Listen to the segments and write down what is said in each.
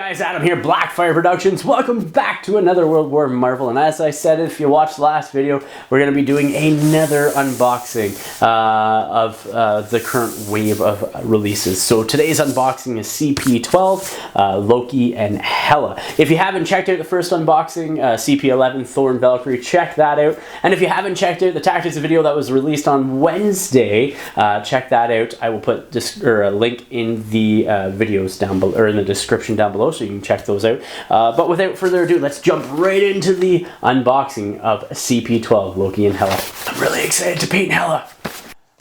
guys, Adam here, Blackfyre Productions. Welcome back to another World War Marvel. And as I said, if you watched the last video, we're going to be doing another unboxing of the current wave of releases. So today's unboxing is CP12, Loki and Hela. If you haven't checked out the first unboxing, CP11, Thor and Valkyrie, check that out. And if you haven't checked out the Tactics video that was released on Wednesday, check that out. I will put a link in the videos down below, or in the description down below, so you can check those out. But without further ado, let's jump right into the unboxing of CP12, Loki and Hela. I'm really excited to paint Hela.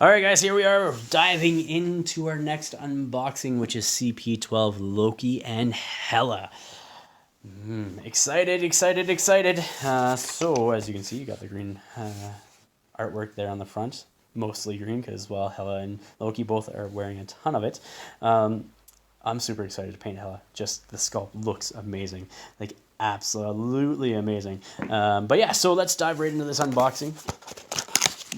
Alright guys, here we are diving into our next unboxing, which is CP12, Loki and Hela. Excited. So, as you can see, you got the green artwork there on the front. Mostly green, because, well, Hela and Loki both are wearing a ton of it. I'm super excited to paint Hela. Just the sculpt looks amazing. Like, absolutely amazing. But yeah, so let's dive right into this unboxing.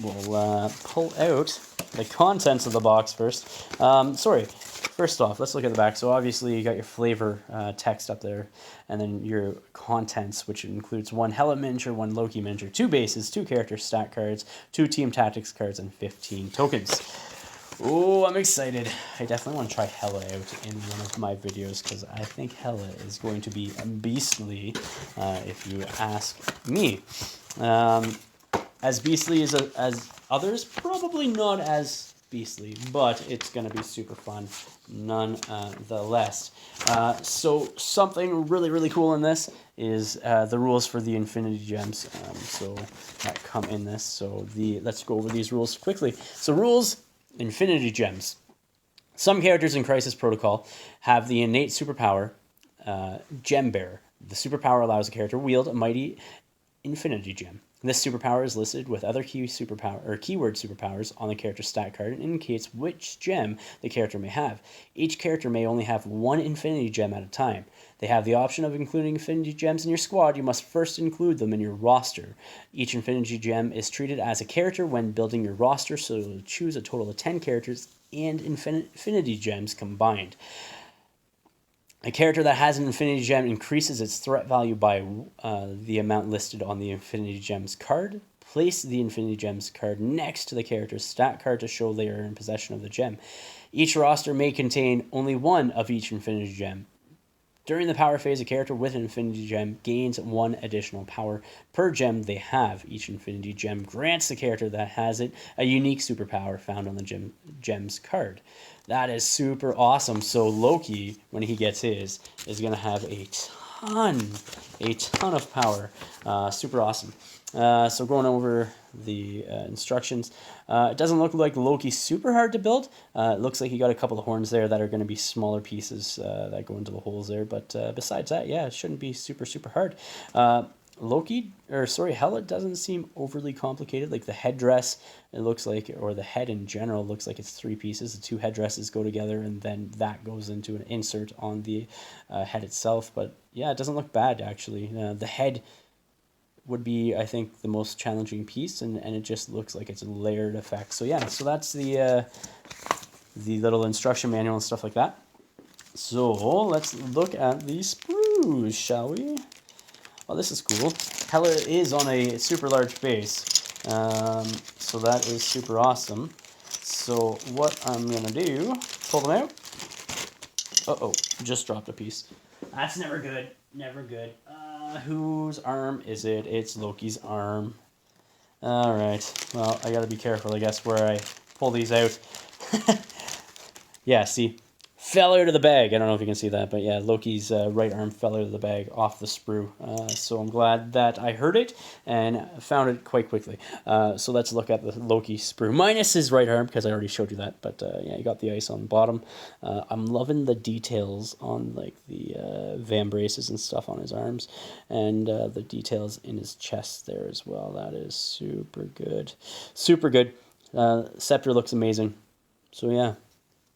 We'll pull out the contents of the box first. First off, let's look at the back. So obviously you got your flavor text up there, and then your contents, which includes 1 Hela miniature, 1 Loki miniature, 2 bases, 2 character stat cards, 2 team tactics cards, and 15 tokens. Oh, I'm excited. I definitely want to try Hela out in one of my videos, because I think Hela is going to be beastly, if you ask me. As beastly as others, probably not as beastly, but it's going to be super fun nonetheless. So something really cool in this is the rules for the Infinity Gems, so that come in this. So let's go over these rules quickly. So rules: Infinity Gems. Some characters in Crisis Protocol have the innate superpower, Gem Bearer. The superpower allows a character to wield a mighty Infinity Gem. This superpower is listed with other keyword superpowers on the character's stat card and indicates which gem the character may have. Each character may only have 1 Infinity Gem at a time. They have the option of including Infinity Gems in your squad. You must first include them in your roster. Each Infinity Gem is treated as a character when building your roster, so you'll choose a total of 10 characters and Infinity Gems combined. A character that has an Infinity Gem increases its threat value by the amount listed on the Infinity Gems card. Place the Infinity Gems card next to the character's stat card to show they are in possession of the gem. Each roster may contain only 1 of each Infinity Gem. During the power phase, a character with an Infinity Gem gains 1 additional power per gem they have. Each Infinity Gem grants the character that has it a unique superpower found on the gem's card. That is super awesome. So Loki, when he gets his, is going to have a ton of power. Super awesome. So going over the instructions, it doesn't look like Loki's super hard to build. It looks like you got a couple of horns there that are going to be smaller pieces that go into the holes there. But besides that, yeah, it shouldn't be super hard. Hela doesn't seem overly complicated. Like the headdress, it looks like, or the head in general looks like it's 3 pieces. The 2 headdresses go together, and then that goes into an insert on the head itself. But yeah, it doesn't look bad actually. The head would be, I think, the most challenging piece, and it just looks like it's a layered effect. So yeah, so that's the little instruction manual and stuff like that. So let's look at the sprues, shall we? Oh, this is cool. Hela is on a super large base, so that is super awesome. So what I'm gonna do, pull them out. Uh-oh, just dropped a piece. That's never good, never good. Whose arm is it? It's Loki's arm. Alright, well, I gotta be careful, I guess, where I pull these out. Yeah, see? Fell out of the bag. I don't know if you can see that, but yeah, Loki's right arm fell out of the bag off the sprue. So I'm glad that I heard it and found it quite quickly. So let's look at the Loki sprue. Minus his right arm, because I already showed you that. But yeah, you got the ice on the bottom. I'm loving the details on like the vambraces and stuff on his arms. And the details in his chest there as well. That is super good. Super good. Scepter looks amazing. So yeah.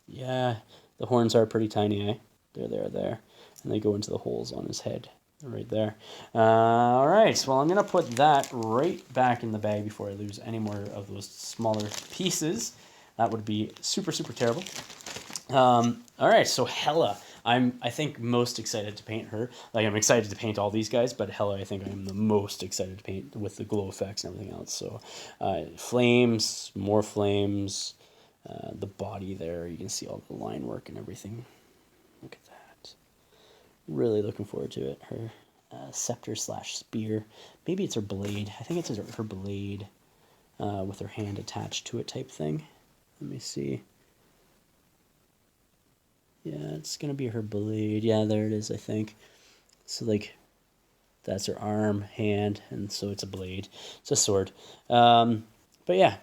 Yeah. The horns are pretty tiny, eh? They're there. And they go into the holes on his head. Right there. Alright, well, I'm going to put that right back in the bag before I lose any more of those smaller pieces. That would be super terrible. Alright, so Hela. I think most excited to paint her. Like I'm excited to paint all these guys, but Hela I think I'm the most excited to paint with the glow effects and everything else. So flames, more flames, the body there, you can see all the line work and everything. Look at that. Really looking forward to it. Her scepter slash spear. Maybe it's her blade. I think it's her blade with her hand attached to it type thing. Let me see. Yeah, it's going to be her blade. Yeah, there it is, I think. So, like, that's her arm, hand, and so it's a blade. It's a sword. But yeah,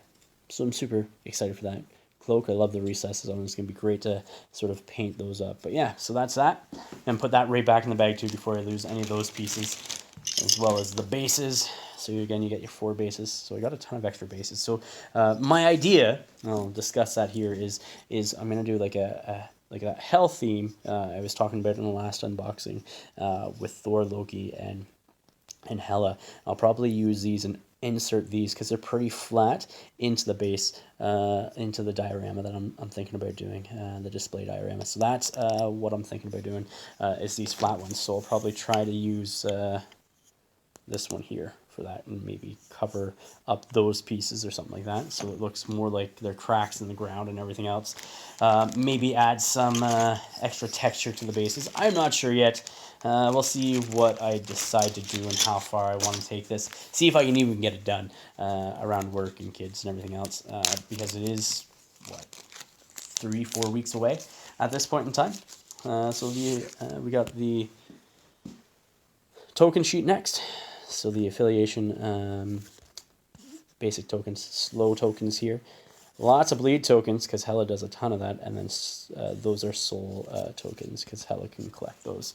so I'm super excited for that. Cloak, I love the recesses on it. It's going to be great to sort of paint those up. But yeah, so that's that. And put that right back in the bag too before I lose any of those pieces, as well as the bases. So again, you get your 4 bases. So I got a ton of extra bases. So my idea, I'll discuss that here, is I'm going to do like a hell theme. I was talking about in the last unboxing with Thor, Loki, and Hela. I'll probably use these and insert these because they're pretty flat into the base, into the diorama that I'm thinking about doing, the display diorama. So that's what I'm thinking about doing, is these flat ones. So I'll probably try to use this one here for that and maybe cover up those pieces or something like that so it looks more like they're cracks in the ground and everything else. Maybe add some extra texture to the bases. I'm not sure yet. We'll see what I decide to do and how far I want to take this. See if I can even get it done around work and kids and everything else, because it is, what, 3-4 weeks away at this point in time. So we got the token sheet next. So the affiliation basic tokens, slow tokens here. Lots of bleed tokens because Hela does a ton of that, and then those are soul tokens because Hela can collect those.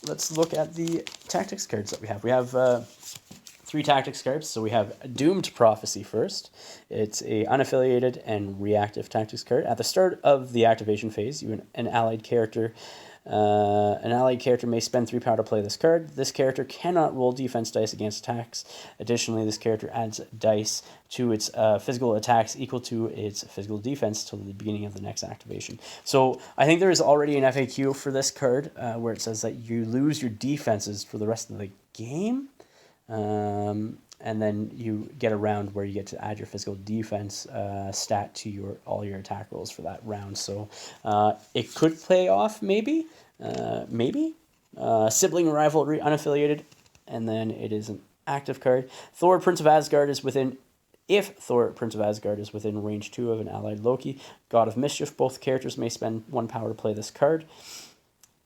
Let's look at the tactics cards that we have. We have 3 tactics cards. So we have Doomed Prophecy first. It's a unaffiliated and reactive tactics card. At the start of the activation phase, an allied character may spend 3 power to play this card. This character cannot roll defense dice against attacks. Additionally, this character adds dice to its physical attacks equal to its physical defense till the beginning of the next activation. So I think there is already an FAQ for this card where it says that you lose your defenses for the rest of the game. And then you get a round where you get to add your physical defense stat to all your attack rolls for that round. So it could play off, maybe. Sibling rivalry, unaffiliated, and then it is an active card. Thor, Prince of Asgard is within. If Thor, Prince of Asgard, is within range 2 of an allied Loki, God of Mischief, both characters may spend 1 power to play this card.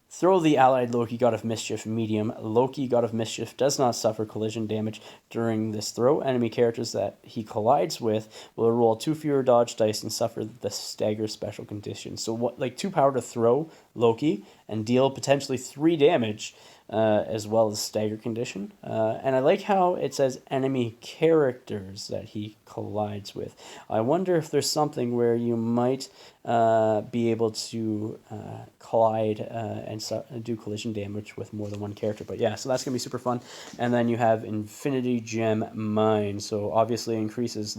Throw the allied Loki, God of Mischief, medium. Loki, God of Mischief, does not suffer collision damage during this throw. Enemy characters that he collides with will roll 2 fewer dodge dice and suffer the stagger special condition. So what, like 2 power to throw Loki and deal potentially 3 damage, as well as stagger condition. And I like how it says enemy characters that he collides with. I wonder if there's something where you might be able to collide and do collision damage with more than one character. But yeah, so that's going to be super fun. And then you have Infinity Gem Mine. So obviously increases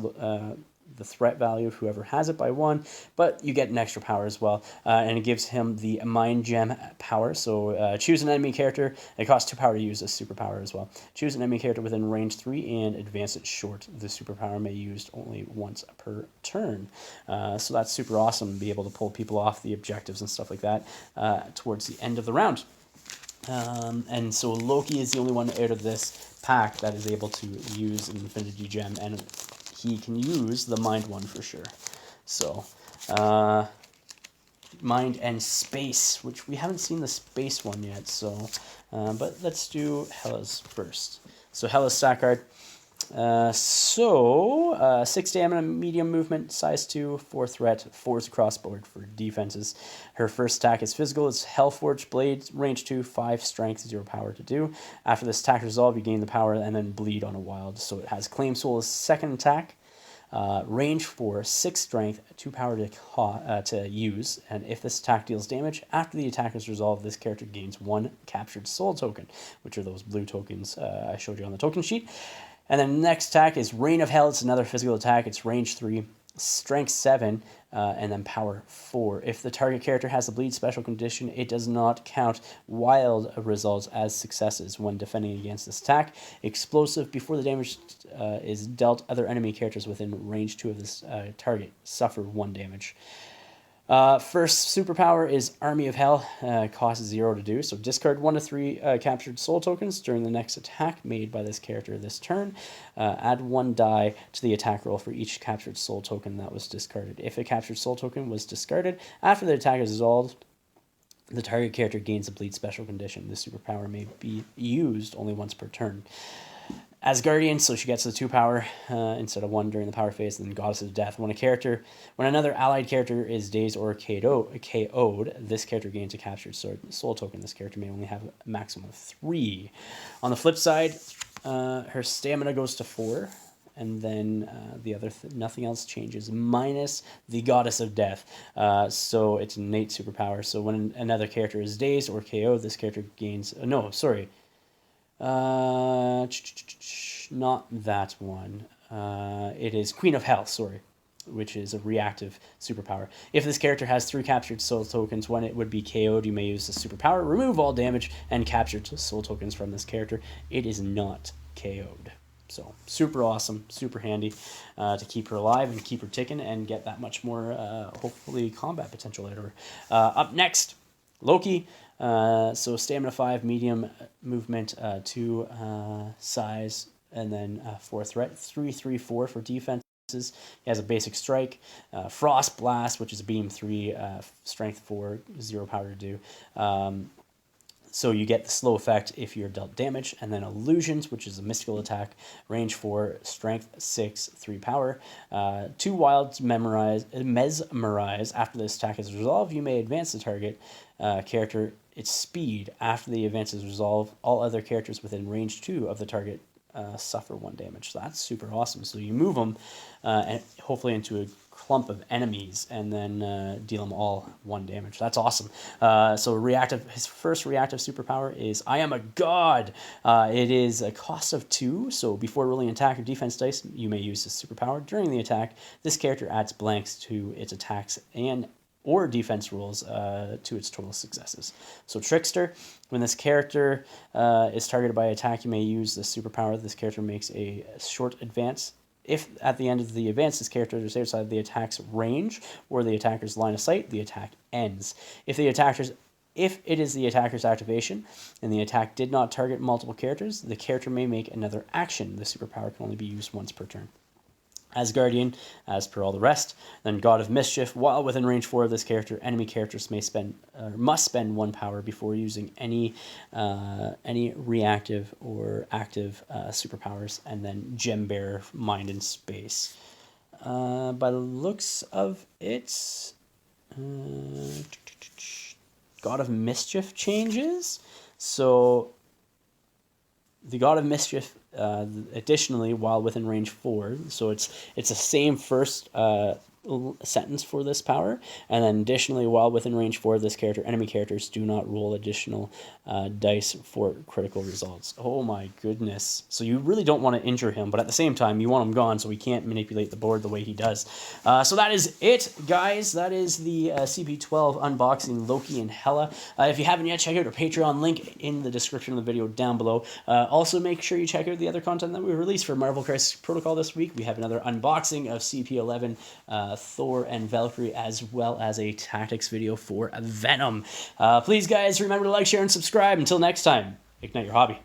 the threat value of whoever has it by 1, but you get an extra power as well, and it gives him the Mind Gem power. So choose an enemy character. It costs 2 power to use this superpower as well. Choose an enemy character within range 3 and advance it short. The superpower may be used only once per turn. So that's super awesome to be able to pull people off the objectives and stuff like that towards the end of the round. And so Loki is the only one out of this pack that is able to use an Infinity Gem, and he can use the Mind one for sure. So, Mind and Space, which we haven't seen the Space one yet. So, but let's do Hela's first. So Hela's stat card. 6 stamina, medium movement, size 2, 4 threat, 4's across board for defenses. Her first attack is physical. It's Hellforged Blade, range 2, 5 strength, 0 power to do. After this attack resolve, you gain the power and then bleed on a wild. So it has Claim Soul as second attack. Range 4, 6 strength, 2 power to use, and if this attack deals damage, after the attack is resolved, this character gains 1 captured soul token, which are those blue tokens I showed you on the token sheet. And then the next attack is Reign of Hell. It's another physical attack. It's range 3, strength 7, and then power 4. If the target character has a bleed special condition, it does not count wild results as successes when defending against this attack. Explosive, before the damage is dealt, other enemy characters within range 2 of this target suffer 1 damage. First superpower is Army of Hell, costs 0 to do, so discard 1 to 3 captured soul tokens during the next attack made by this character this turn. Add 1 die to the attack roll for each captured soul token that was discarded. If a captured soul token was discarded after the attack is resolved, the target character gains a bleed special condition. This superpower may be used only once per turn. Asgardian, so she gets the 2 power instead of 1 during the power phase, and then Goddess of Death. When another allied character is dazed or KO'd, this character gains a captured soul token. This character may only have a maximum of 3. On the flip side, her stamina goes to 4, and then the other nothing else changes, minus the Goddess of Death. So it's an innate superpower. So when another character is dazed or KO'd, this character gains... not that one. It is Queen of Hell, which is a reactive superpower. If this character has 3 captured soul tokens when it would be KO'd, you may use the superpower, remove all damage, and captured soul tokens from this character. It is not KO'd. So, super awesome, super handy to keep her alive and keep her ticking and get that much more, hopefully, combat potential out of her. Up next, Loki. So stamina 5, medium movement 2, size, and then 4 threat, 3/3/4 for defenses. He has a basic strike, frost blast, which is a beam 3, strength 4, 0 power to do. So you get the slow effect if you're dealt damage, and then illusions, which is a mystical attack, range 4, strength 6, 3 power. 2 wilds mesmerize. After this attack is resolved, you may advance the target character its speed. After the advance is resolved, all other characters within range 2 of the target suffer 1 damage. So that's super awesome. So you move them and hopefully into a clump of enemies, and then deal them all 1 damage. That's awesome. So his first reactive superpower is I Am a God. It is a cost of 2, so before rolling attack or defense dice, you may use this superpower. During the attack, this character adds blanks to its attacks or defense rolls to its total successes. So Trickster, when this character is targeted by attack, you may use the superpower. This character makes a short advance. If at the end of the advance, this character is outside the attack's range or the attacker's line of sight, the attack ends. If it is the attacker's activation and the attack did not target multiple characters, the character may make another action. The superpower can only be used once per turn. Asgardian, as per all the rest. Then God of Mischief. While within range 4 of this character, enemy characters must spend 1 power before using any reactive or active superpowers. And then Gem Bearer, Mind in Space. By the looks of it, God of Mischief changes. So the God of Mischief, additionally, while within range 4, so it's the same first sentence for this power, and then additionally, while within range 4 of this character, enemy characters do not roll additional dice for critical results. Oh my goodness. So you really don't want to injure him, but at the same time, you want him gone so he can't manipulate the board the way he does. So that is it, guys. That is the CP12 unboxing Loki and Hela. If you haven't yet, check out our Patreon, link in the description of the video down below. Also, make sure you check out the other content that we released for Marvel Crisis Protocol this week. We have another unboxing of CP11, Thor and Valkyrie, as well as a tactics video for Venom. Please, guys, remember to like, share, and subscribe. Until next time, ignite your hobby.